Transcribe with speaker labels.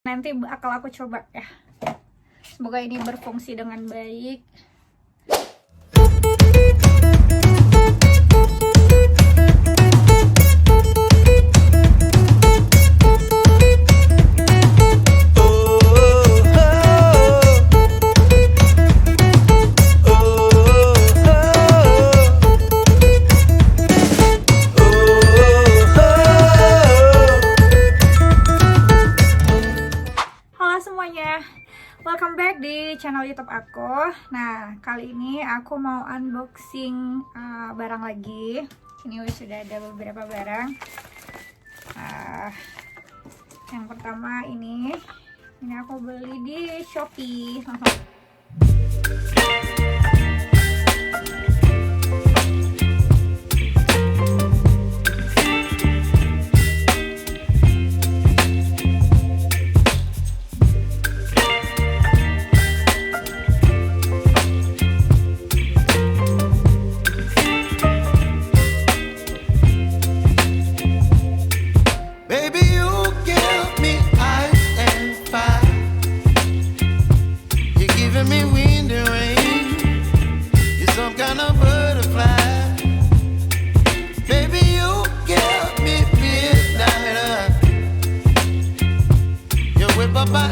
Speaker 1: Nanti bakal aku coba ya. Semoga ini berfungsi dengan baik. Welcome back di channel YouTube aku. Nah, kali ini aku mau unboxing barang lagi. Ini sudah ada beberapa barang. Yang pertama ini aku beli di Shopee.
Speaker 2: Papa